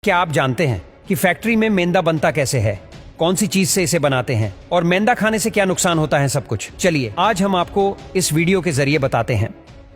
क्या आप जानते हैं कि फैक्ट्री में मैदा बनता कैसे है, कौन सी चीज से इसे बनाते हैं और मैदा खाने से क्या नुकसान होता है सब कुछ। चलिए आज हम आपको इस वीडियो के जरिए बताते हैं।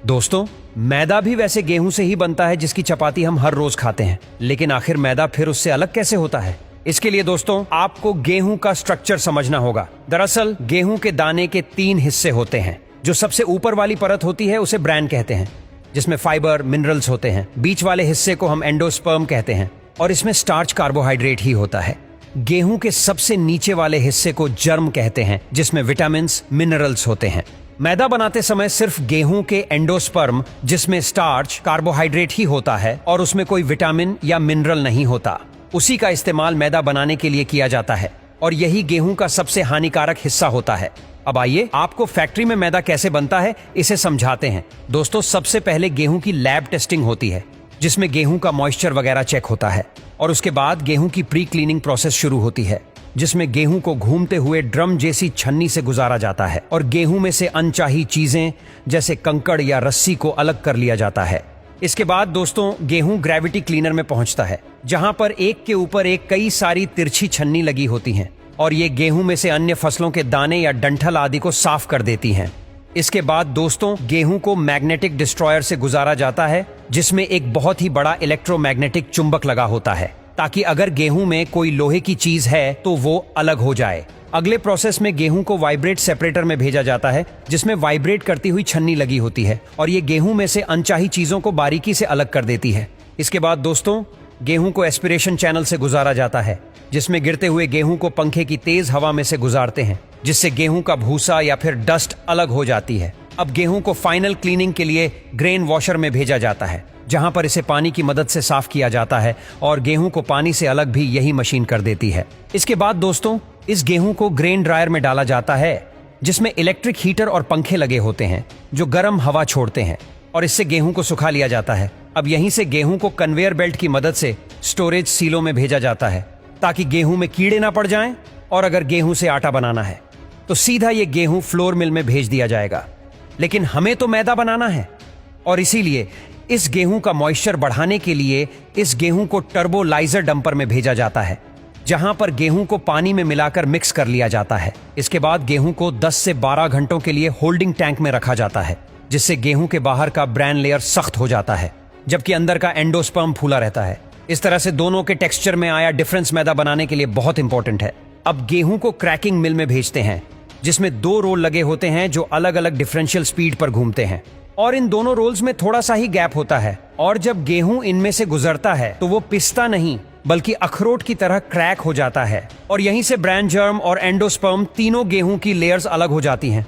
दोस्तों, मैदा भी वैसे गेहूं से ही बनता है जिसकी चपाती हम हर रोज खाते हैं, लेकिन आखिर मैदा फिर उससे अलग कैसे होता है? इसके लिए दोस्तों आपको गेहूं का स्ट्रक्चर समझना होगा। दरअसल गेहूं के दाने के 3 हिस्से होते हैं। जो सबसे ऊपर वाली परत होती है उसे ब्रैन कहते हैं, जिसमें फाइबर मिनरल्स होते हैं। बीच वाले हिस्से को हम एंडोस्पर्म कहते हैं और इसमें स्टार्च कार्बोहाइड्रेट ही होता है। गेहूं के सबसे नीचे वाले हिस्से को जर्म कहते हैं, जिसमें विटामिन मिनरल्स होते हैं। मैदा बनाते समय सिर्फ गेहूं के एंडोस्पर्म, जिसमें स्टार्च कार्बोहाइड्रेट ही होता है और उसमें कोई विटामिन या मिनरल नहीं होता, उसी का इस्तेमाल मैदा बनाने के लिए किया जाता है और यही गेहूं का सबसे हानिकारक हिस्सा होता है। अब आइए आपको फैक्ट्री में मैदा कैसे बनता है इसे समझाते हैं। दोस्तों, सबसे पहले गेहूं की लैब टेस्टिंग होती है, जिसमें गेहूं का मॉइस्चर वगैरह चेक होता है और उसके बाद गेहूं की प्री क्लीनिंग प्रोसेस शुरू होती है, जिसमें गेहूं को घूमते हुए ड्रम जैसी छन्नी से गुजारा जाता है और गेहूं में से अनचाही चीजें जैसे कंकड़ या रस्सी को अलग कर लिया जाता है। इसके बाद दोस्तों गेहूं ग्रेविटी क्लीनर में पहुंचता है, जहां पर एक के ऊपर एक कई सारी तिरछी छन्नी लगी होती हैं और ये गेहूं में से अन्य फसलों के दाने या डंठल आदि को साफ कर देती हैं। इसके बाद दोस्तों गेहूं को मैग्नेटिक डिस्ट्रॉयर से गुजारा जाता है, जिसमें एक बहुत ही बड़ा इलेक्ट्रोमैग्नेटिक चुंबक लगा होता है, ताकि अगर गेहूं में कोई लोहे की चीज है तो वो अलग हो जाए। अगले प्रोसेस में गेहूं को वाइब्रेट सेपरेटर में भेजा जाता है, जिसमें वाइब्रेट करती हुई छन्नी लगी होती है और ये गेहूं में से अनचाही चीजों को बारीकी से अलग कर देती है। इसके बाद दोस्तों गेहूं को एस्पिरेशन चैनल से गुजारा जाता है, जिसमें गिरते हुए गेहूं को पंखे की तेज हवा में से गुजारते हैं, जिससे गेहूं का भूसा या फिर डस्ट अलग हो जाती है। अब गेहूं को फाइनल क्लीनिंग के लिए ग्रेन वॉशर में भेजा जाता है, जहां पर इसे पानी की मदद से साफ किया जाता है और गेहूं को पानी से अलग भी यही मशीन कर देती है। इसके बाद दोस्तों इस गेहूं को ग्रेन ड्रायर में डाला जाता है, जिसमें इलेक्ट्रिक हीटर और पंखे लगे होते हैं जो गर्म हवा छोड़ते हैं और इससे गेहूं को सुखा लिया जाता है। अब यहीं से गेहूं को कन्वेयर बेल्ट की मदद से स्टोरेज सीलों में भेजा जाता है, ताकि गेहूं में कीड़े ना पड़ जाएं और अगर गेहूं से आटा बनाना है तो सीधा ये गेहूं फ्लोर मिल में भेज दिया जाएगा। लेकिन हमें तो मैदा बनाना है और इसीलिए इस गेहूं का मॉइस्चर बढ़ाने के लिए इस गेहूं को टर्बोलाइजर डंपर में भेजा जाता है, जहां पर गेहूं को पानी में मिलाकर मिक्स कर लिया जाता है। इसके बाद गेहूं को 10 से 12 घंटों के लिए होल्डिंग टैंक में रखा जाता है, जिससे गेहूं के बाहर का ब्रैन लेयर सख्त हो जाता है, जबकि अंदर का एंडोस्पर्म फूला रहता है। इस तरह से दोनों के टेक्सचर में आया डिफरेंस मैदा बनाने के लिए बहुत इंपॉर्टेंट है। अब गेहूं को क्रैकिंग मिल में भेजते हैं, जिसमें 2 रोल लगे होते हैं जो अलग अलग डिफरेंशियल स्पीड पर घूमते हैं और इन दोनों रोल्स में थोड़ा सा ही गैप होता है और जब गेहूं इनमें से गुजरता है तो वो पिसता नहीं बल्कि अखरोट की तरह क्रैक हो जाता है और यहीं से ब्रैन जर्म और एंडोस्पर्म तीनों गेहूं की लेयर्स अलग हो जाती हैं।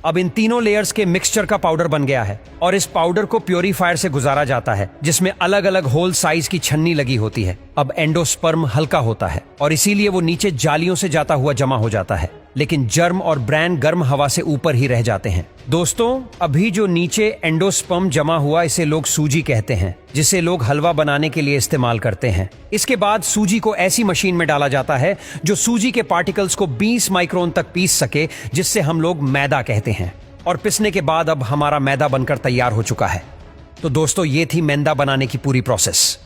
अब इन तीनों लेयर्स के मिक्सचर का पाउडर बन गया है और इस पाउडर को प्योरीफायर से गुजारा जाता है, जिसमें अलग अलग होल साइज की छन्नी लगी होती है। अब एंडोस्पर्म हल्का होता है और इसीलिए वो नीचे जालियों से जाता हुआ जमा हो जाता है, लेकिन जर्म और ब्रैन गर्म हवा से ऊपर ही रह जाते हैं। दोस्तों, अभी जो नीचे एंडोस्पर्म जमा हुआ इसे लोग सूजी कहते हैं, जिसे लोग हलवा बनाने के लिए इस्तेमाल करते हैं। इसके बाद सूजी को ऐसी मशीन में डाला जाता है जो सूजी के पार्टिकल्स को 20 माइक्रोन तक पीस सके, जिससे हम लोग मैदा कहते हैं। और पिसने के बाद अब हमारा मैदा बनकर तैयार हो चुका है। तो दोस्तों ये थी मैदा बनाने की पूरी प्रोसेस।